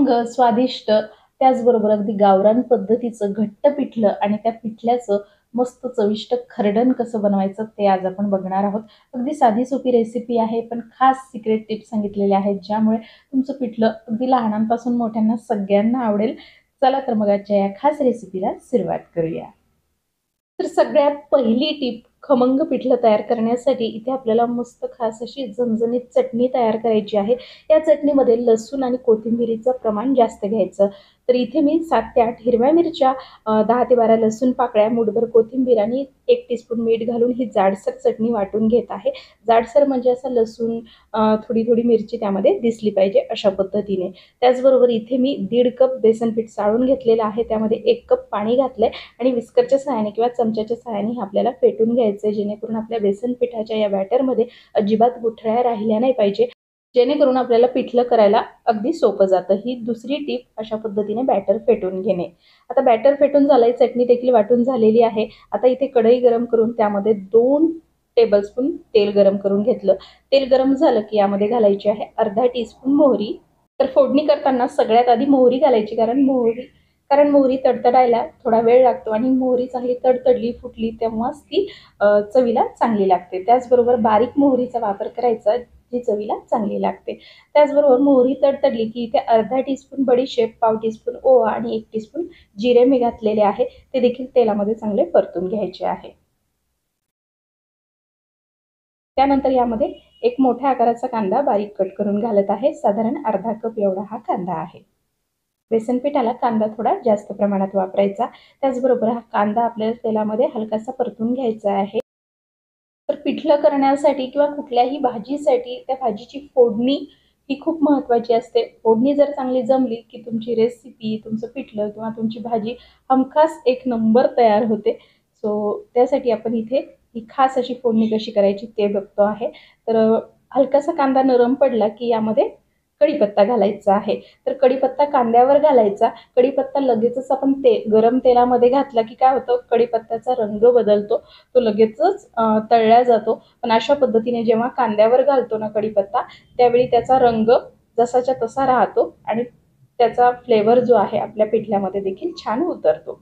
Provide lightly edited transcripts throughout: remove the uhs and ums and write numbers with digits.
खमंग, स्वादिष्ट, त्याचबरोबर अगदी गावरान पद्धतीचं घट्ट पिठलं आणि त्या पिठल्याचं मस्त चविष्ट खरडण कसं बनवायचं ते आज आपण बघणार आहोत. अगदी साधी सोपी रेसिपी आहे, पण खास सिक्रेट टिप्स सांगितलेले आहेत, ज्यामुळे तुमचं पिठलं अगदी लहानांपासून मोठ्यांना सगळ्यांना आवडेल. चला तर मग आजच्या या खास रेसिपीला सुरुवात करूया. तर सगळ्यात पहिली टिप, खमंग पिठलं तयार करण्यासाठी इथे आपल्याला मस्त खास अशी झणझणीत चटणी तयार करायची आहे. या चटणीमध्ये लसूण आणि कोथिंबिरीचं प्रमाण जास्त घ्यायचं. तर इथे मी 7 ते 8 हिरव्या मिरच्या, 10 ते 12 लसूण पाकळ्या, मुठभर कोथिंबीर आणि 1 टीस्पून मीठ घालून ही जाडसर चटणी वाटून घेत आहे. जाडसर म्हणजे असं लसूण, थोडी थोडी मिरची त्यामध्ये दिसली पाहिजे अशा पद्धतीने. त्याचबरोबर इथे मी 1.5 कप बेसन पीठ चाळून घेतलेलं आहे. त्यामध्ये 1 कप पाणी घातलंय आणि विस्करच्या सहाय्याने किंवा चमच्याच्या सहाय्याने आपल्याला फेटून घ्यायचंय, जेणेकरून आपल्या बेसन पिठाच्या या बॅटरमध्ये अजिबात गुठळ्या राहिल्या नाही पाहिजे, जेणेकरून आपल्याला पिठलं करायला अगदी सोपं जातं. ही दुसरी टिप, अशा पद्धतीने बॅटर फेटून घेणे. आता बॅटर फेटून झालंय, चटणी देखील वाटून झालेली आहे. आता इथे कढई गरम करून त्यामध्ये 2 टेबलस्पून तेल गरम करून घेतलं. तेल गरम झालं की यामध्ये घालायची आहे अर्धा टीस्पून मोहरी. तर फोडणी करताना सगळ्यात आधी मोहरी घालायची, कारण मोहरी तडतडायला थोडा वेळ लागतो आणि मोहरी चांगली तडतडली, फुटली तेव्हाच ती चवीला चांगली लागते. त्याचबरोबर बारीक मोहरीचा वापर करायचा, जी चवीला चांगली लागते. त्याचबरोबर मोहरी तडतडली की इथे अर्धा टीस्पून बडीशेप, पाव टीस्पून ओवा आणि 1 टीस्पून जिरे मी घातलेले आहे. ते देखील तेलामध्ये चांगले परतून घ्यायचे आहे. त्यानंतर यामध्ये एक मोठ्या आकाराचा कांदा बारीक कट करून घालत आहे. साधारण अर्धा कप एवढा हा कांदा आहे. बेसन पिठाला कांदा थोडा जास्त प्रमाणात वापरायचा. त्याचबरोबर हा कांदा आपल्याला तेलामध्ये हलकासा परतून घ्यायचा आहे. तर पिठलं करण्यासाठी किंवा कुठल्याही भाजीसाठी त्या भाजीची फोडणी ही खूप महत्त्वाची असते. फोडणी जर चांगली जमली की तुमची रेसिपी, तुमचं पिठलं किंवा तुमची भाजी हमखास एक नंबर तयार होते. सो त्यासाठी आपण इथे ही खास अशी फोडणी कशी करायची ते बघतो आहे. तर हलकासा कांदा नरम पडला की यामध्ये कढीपत्ता घालायचा आहे. तर कढीपत्ता कांद्यावर घालायचा. कढीपत्ता लगेचच आपण गरम तेलामध्ये घातला की काय होतं, कढीपत्त्याचा रंग बदलतो, तो लगेचच तळला जातो. पण अशा पद्धतीने जेव्हा कांद्यावर घालतो ना कढीपत्ता, त्यावेळी त्याचा रंग जसाच्या तसा राहतो आणि त्याचा फ्लेवर जो आहे आपल्या पिठल्यामध्ये देखील छान उतरतो.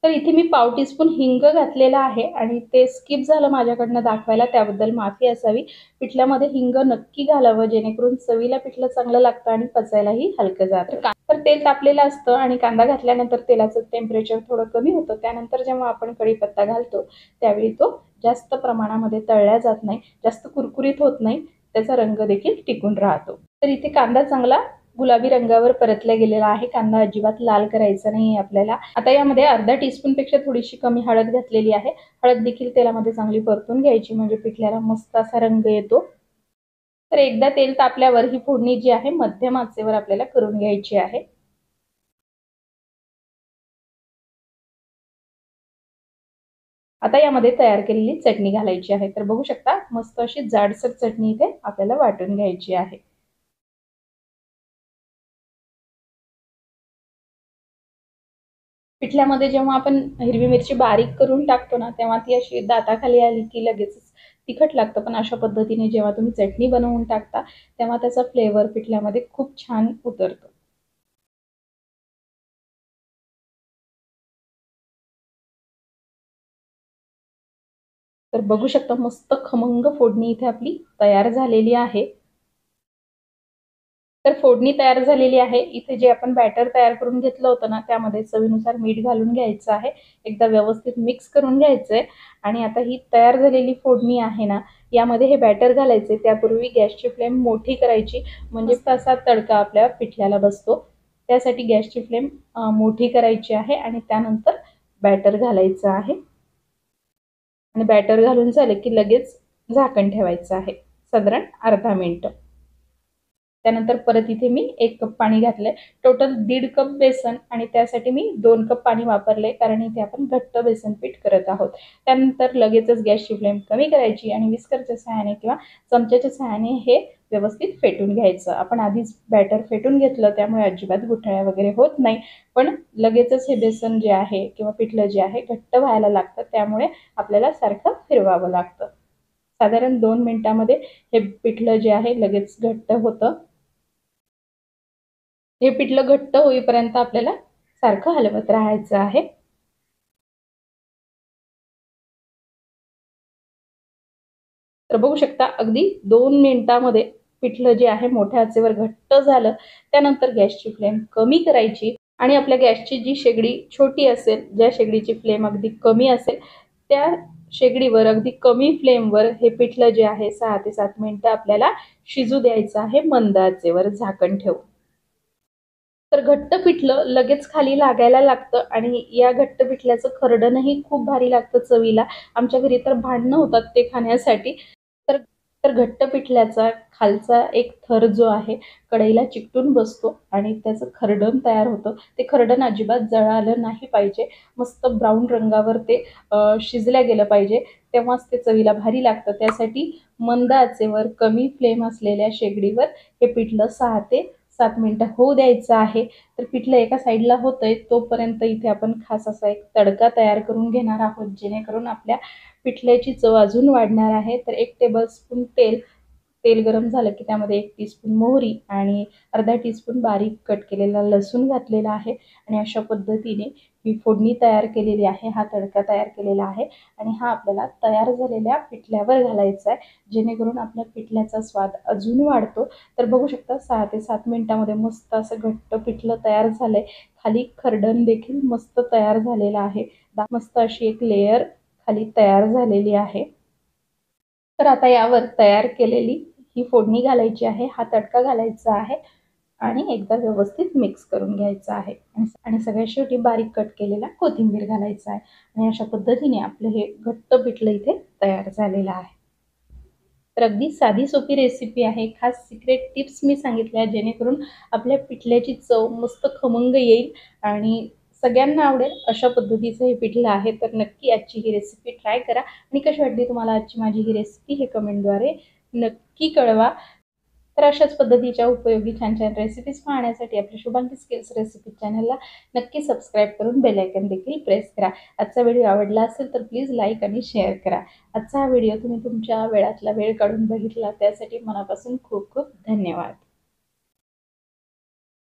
तर इथे मी पाव टीस्पून हिंग घातलेला आहे आणि ते स्किप झालं माझ्याकडनं दाखवायला, त्याबद्दल माफी असावी. पिठल्यामध्ये हिंग नक्की घालावं, जेणेकरून चवीला पिठलं चांगलं लागतं आणि पचायलाही हलकं जातं. तर तेल तापलेलं असतं आणि कांदा घातल्यानंतर तेलाचं टेम्परेचर थोडं कमी होतं. त्यानंतर जेव्हा आपण कढीपत्ता घालतो त्यावेळी तो जास्त प्रमाणामध्ये तळला जात नाही, जास्त कुरकुरीत होत नाही, त्याचा रंग देखील टिकून राहतो. तर इथे कांदा चांगला गुलाबी रंगावर परतला गेलेला आहे. कांदा अजिबात लाल करायचा नाही आपल्याला. आता यामध्ये अर्धा टीस्पून पेक्षा थोडीशी कमी हळद घातलेली आहे. हळद देखील तेलामध्ये चांगली परतून घ्यायची, म्हणजे पिठल्याला मस्त असा रंग येतो. तर एकदा तेल तापल्यावर ही फोडणी जी आहे मध्यम आचेवर आपल्याला करून घ्यायची आहे. आता यामध्ये तयार केलेली चटणी घालायची आहे. तर बघू शकता मस्त अशी जाडसर चटणी इथे आपल्याला वाटून घ्यायची आहे. पिठल्यामध्ये जेव्हा आपण हिरवी मिरची बारीक करून टाकतो ना, तेव्हा ती अशी दाताखाली आली की लगेच तिखट लागतं. पण अशा पद्धतीने जेव्हा तुम्ही चटणी बनवून टाकता, तेव्हा त्याचा फ्लेवर पिठल्यामध्ये खूप छान उतरतो. तर बघू शकता मस्त खमंग फोडणी इथे आपली तयार झालेली आहे. तर फोडणी तयार झालेली आहे. इथे जे आपण बॅटर तयार करून घेतलं होतं ना, त्यामध्ये चवीनुसार मीठ घालून घ्यायचं आहे. एकदा व्यवस्थित मिक्स करून घ्यायचंय आणि आता ही तयार झालेली फोडणी आहे ना, यामध्ये हे बॅटर घालायचे. त्यापूर्वी गॅसची फ्लेम मोठी करायची, म्हणजे तसा तडका आपल्या पिठल्याला बसतो. त्यासाठी गॅसची फ्लेम मोठी करायची आहे आणि त्यानंतर बॅटर घालायचं आहे आणि बॅटर घालून झाले की लगेच झाकण ठेवायचं आहे, साधारण अर्धा मिनिट. त्यानंतर परत इथे मी 1 कप पाणी घातलंय. टोटल 1.5 कप बेसन आणि त्यासाठी मी 2 कप पाणी वापरले, कारण इथे आपण घट्ट बेसन पीठ करत आहोत. त्यानंतर लगेचच गॅसची फ्लेम कमी करायची आणि विस्करच्या सहाय्याने किंवा चमच्याच्या सहाय्याने हे व्यवस्थित फेटून घ्यायचं. आपण आधीच बॅटर फेटून घेतलं, त्यामुळे अजिबात गुठळ्या वगैरे होत नाही. पण लगेचच हे बेसन जे आहे किंवा पिठलं जे आहे घट्ट व्हायला लागतं, त्यामुळे आपल्याला सारखं फिरवावं लागतं. साधारण 2 मिनिटांमध्ये हे पिठलं जे आहे लगेच घट्ट होतं. हे पिठलं घट्ट होईपर्यंत आपल्याला सारखं हलवत राहायचं आहे। तर बघू शकता अगदी 2 मिनिटांमध्ये पिठलं जे आहे मोठ्या आचेवर घट्ट झालं। त्यानंतर गॅसची फ्लेम कमी करायची आणि आपल्या गॅसची जी शेगडी छोटी असेल, ज्या शेगडीची फ्लेम अगदी कमी असेल, त्या शेगडीवर अगदी कमी फ्लेमवर हे पिठलं जे आहे 6 ते 7 मिनिटं आपल्याला शिजू द्यायचं आहे मंद आचेवर झाकण ठेवून। तर घट्ट पिठलं लगेच खाली लागायला लागतं आणि या घट्ट पिठल्याचं खरडणही खूप भारी लागतं चवीला। आमच्या घरी तर भांडणं होतात ते खाण्यासाठी। तर तर घट्ट पिठल्याचा खालचा एक थर जो आहे कढईला चिकटून बसतो आणि त्याचं खरडण तयार होतं। ते खरडण अजिबात जळालं नाही पाहिजे, मस्त ब्राऊन रंगावर ते शिजल्या गेलं पाहिजे, तेव्हाच ते चवीला भारी लागतं। त्यासाठी मंद आचेवर कमी फ्लेम असलेल्या शेगडीवर हे पिठलं 6 ते 7 मिनिटं होऊ द्यायचं आहे। तर पिठलं एका साईडला होतंय तोपर्यंत इथे आपण खास असा एक तडका तयार करून घेणार आहोत, जेणेकरून आपल्या पिठल्याची चव अजून वाढणार आहे। तर 1 टेबलस्पून तेल, तेल गरम झालं की त्यामध्ये 1 टीस्पून मोहरी आणि अर्धा टीस्पून बारीक कट केलेला लसूण घातलेला आहे आणि अशा पद्धतीने ही फोडणी तयार केलेली आहे, हा तडका तयार केलेला आहे आणि हा आपल्याला तयार झालेल्या पिठल्यावर घालायचा आहे, जेणेकरून आपल्या पिठल्याचा स्वाद अजून वाढतो। तर बघू शकता 6 ते 7 मिनिटांमध्ये मस्त असं घट्ट पिठलं तयार झालंय। खाली खरडण देखील मस्त तयार झालेलं आहे, मस्त अशी एक लेयर खाली तयार झालेली आहे। तर आता यावर तयार केलेली ही फोडणी घालायची आहे, हा तडका घालायचा आहे आणि एकदा व्यवस्थित मिक्स करून घ्यायचं आहे आणि सगळ्यात शेवटी बारीक कट केलेला कोथिंबीर घालायचा आहे आणि अशा पद्धतीने आपलं हे घट्ट पिठलं इथे तयार झालेलं आहे। तर अगदी साधी सोपी रेसिपी आहे, खास सिक्रेट टिप्स मी सांगितल्या जेणेकरून आपल्या पिठल्याची चव मस्त खमंग येईल आणि सगळ्यांना आवडेल अशा पद्धतीचं हे पिठलं आहे। तर नक्की आजची ही रेसिपी ट्राय करा आणि कशी वाटली तुम्हाला आजची माझी ही रेसिपी हे कमेंटद्वारे नक्की कळवा। तर अशाच पद्धतीच्या उपयोगी छान छान रेसिपीज पाहण्यासाठी आपल्या शुभांगी स्किल्स रेसिपी चॅनलला नक्की सबस्क्राईब करून बेल आयकॉन देखील प्रेस करा। आजचा व्हिडिओ आवडला असेल तर प्लीज लाईक आणि शेअर करा। आजचा हा व्हिडिओ तुम्ही तुमच्या वेळातला वेळ काढून बघितला त्यासाठी मनापासून खूप खूप धन्यवाद।